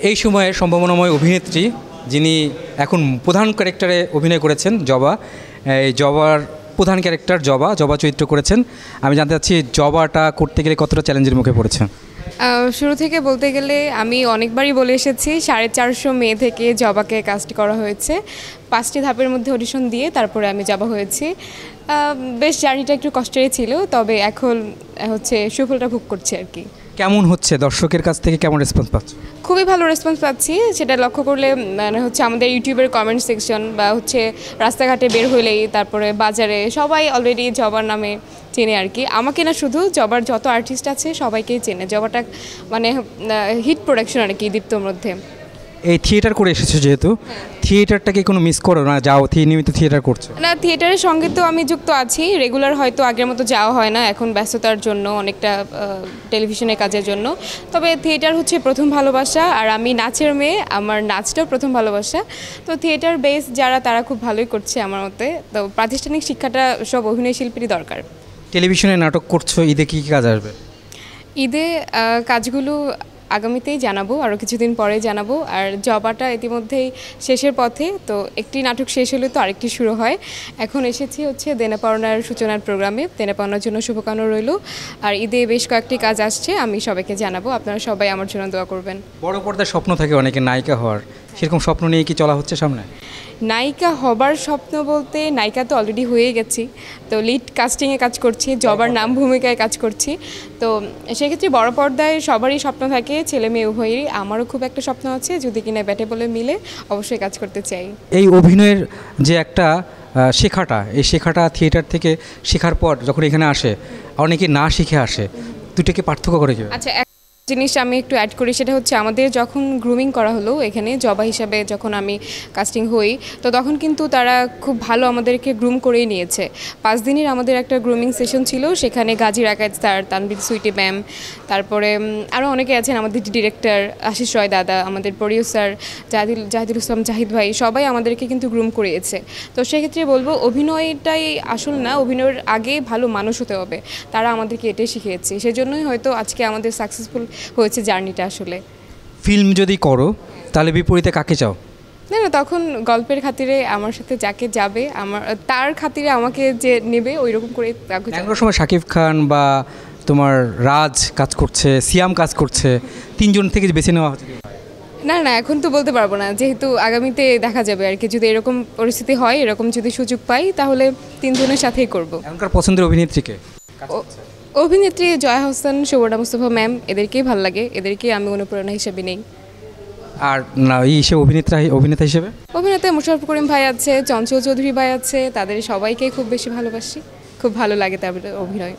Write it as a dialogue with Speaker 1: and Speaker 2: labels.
Speaker 1: এই সময়ের সম্ভাবনাময় অভিনেত্রী যিনি এখন প্রধান ক্যারেক্টারে অভিনয় করেছেন জবা, এই জবার প্রধান ক্যারেক্টার জবা জবা চরিত্র করেছেন। আমি জানতে চাচ্ছি জবাটা করতে গেলে কতটা চ্যালেঞ্জের মুখে পড়েছে?
Speaker 2: শুরু থেকে বলতে গেলে আমি অনেকবারই বলে এসেছি 450 মেয়ে থেকে জবাকে কাস্ট করা হয়েছে। 5টি ধাপের মধ্যে অডিশন দিয়ে তারপরে আমি জবা হয়েছি। বেশ জার্নিটা একটু কষ্টেরই ছিল, তবে এখন হচ্ছে সুফলটা ভোগ করছি আর কি।
Speaker 1: কেমন হচ্ছে, দর্শকের কাছ থেকে কেমন রেসপন্স পাচ্ছ?
Speaker 2: খুবই ভালো রেসপন্স পাচ্ছি, সেটা লক্ষ্য করলে মানে হচ্ছে আমাদের ইউটিউবের কমেন্ট সেকশন বা হচ্ছে রাস্তাঘাটে বের হলেই, তারপরে বাজারে সবাই অলরেডি জবার নামে চেনে আর কি। আমাকে না, শুধু জবার যত আর্টিস্ট আছে সবাইকেই চেনে। জবাটা মানে হিট প্রোডাকশন আর কি দীপ্তর মধ্যে।
Speaker 1: এই থিয়েটার করে এসেছো যেহেতু, থিয়েটারটাকে কোনো মিস করো না? যাও নিয়মিত থিয়েটার করছো?
Speaker 2: না, থিয়েটারের সঙ্গে তো আমি যুক্ত আছি, রেগুলার হয়তো আগের মতো যাওয়া হয় না এখন ব্যস্ততার জন্য, অনেকটা টেলিভিশনের কাজের জন্য। তবে থিয়েটার হচ্ছে প্রথম ভালোবাসা, আর আমি নাচের মেয়ে, আমার নাচটাও প্রথম ভালোবাসা। তো থিয়েটার বেস যারা, তারা খুব ভালোই করছে আমার মতে। তো প্রাতিষ্ঠানিক শিক্ষাটা সব অভিনয় শিল্পীরই দরকার।
Speaker 1: টেলিভিশনে নাটক করছো, ঈদে কী কী কাজ আসবে?
Speaker 2: ঈদে কাজগুলো আগামীতেই জানাবো, আরও কিছুদিন পরে জানাবো। আর জবাটা ইতিমধ্যেই শেষের পথে, তো একটি নাটক শেষ হলে তো আরেকটি শুরু হয়। এখন এসেছি হচ্ছে দেনা পাওনার সূচনার প্রোগ্রামে, দেনা পাওনার জন্য শুভকামনা রইল। আর ঈদে বেশ কয়েকটি কাজ আসছে, আমি সবাইকে জানাবো, আপনারা সবাই আমার জন্য দোয়া করবেন।
Speaker 1: বড় পর্দার স্বপ্ন থাকে অনেকে নায়িকা হওয়ার, সেরকম স্বপ্ন নিয়ে কি চলা হচ্ছে সামনে?
Speaker 2: নায়িকা হবার স্বপ্ন বলতে, নায়িকা তো অলরেডি হয়ে গেছি, তো লিড কাস্টিংয়ে কাজ করছি, জবার নাম ভূমিকায় কাজ করছি। তো সেক্ষেত্রে বড় পর্দায় সবারই স্বপ্ন থাকে, ছেলে মেয়ে উভয়েরই। আমারও খুব একটা স্বপ্ন আছে, যদি কিনা ব্যাটে বলে মিলে অবশ্যই কাজ করতে চাই। এই
Speaker 1: অভিনয়ের যে একটা শেখাটা, এই শেখাটা থিয়েটার থেকে শেখার পর যখন এখানে আসে অনেকে না শিখে আসে, দুটোকে পার্থক্য করে কি?
Speaker 2: আচ্ছা, জিনিস আমি একটু অ্যাড করি, সেটা হচ্ছে আমাদের যখন গ্রুমিং করা হলো এখানে জবা হিসাবে, যখন আমি কাস্টিং হই, তো তখন কিন্তু তারা খুব ভালো আমাদেরকে গ্রুম করেই নিয়েছে। 5 দিনের আমাদের একটা গ্রুমিং সেশন ছিল, সেখানে গাজী রাকায়েত স্যার, তানভীর সুইটি ম্যাম, তারপরে আরও অনেকে আছেন, আমাদের ডিরেক্টর আশিস রয় দাদা, আমাদের প্রডিউসার জাহিদুল ইসলাম জাহিদ ভাই, সবাই আমাদেরকে কিন্তু গ্রুম করিয়েছে। তো সেক্ষেত্রে বলবো অভিনয়টাই আসল না, অভিনয়ের আগে ভালো মানুষ হতে হবে, তারা আমাদেরকে এটাই শিখিয়েছে। সেজন্যই হয়তো আজকে আমাদের সাকসেসফুল হয়েছে জার্নিটা। আসলে
Speaker 1: ফিল্ম যদি করো তাহলে বিপরীতে কাকে চাও?
Speaker 2: না, তখন গল্পের খাতিরে আমার সাথে যাকে যাবে, আমার তার খাতিরে আমাকে যে নেবে, ওই রকম করে।
Speaker 1: একটা সময় শাকিব খান বা তোমার রাজ কাজ করছে, সিয়াম কাজ করছে, 3 জন থেকে বেছে নেওয়া হচ্ছে?
Speaker 2: না, এখন তো বলতে পারবো না, যেহেতু আগামীতে দেখা যাবে আর কি। যদি এরকম পরিস্থিতি হয়, এরকম যদি সুযোগ পাই, তাহলে 3 জনের সাথেই করব।
Speaker 1: এখনকার পছন্দের অভিনেত্রীকে?
Speaker 2: অভিনেত্রী জয়া হোসেন, সুবর্ণা মুস্তফা ম্যাম, এদেরকেই ভালো লাগে, এদেরকেই আমি অনুপ্রেরণা হিসেবে নেই।
Speaker 1: আর না, এই হিসেবে অভিনেতা হিসেবে
Speaker 2: মুশাররফ করিম ভাই আছে, চঞ্চল চৌধুরী ভাই আছে, তাদের সবাইকে খুব বেশি ভালোবাসি, খুব ভালো লাগে তাদের অভিনয়।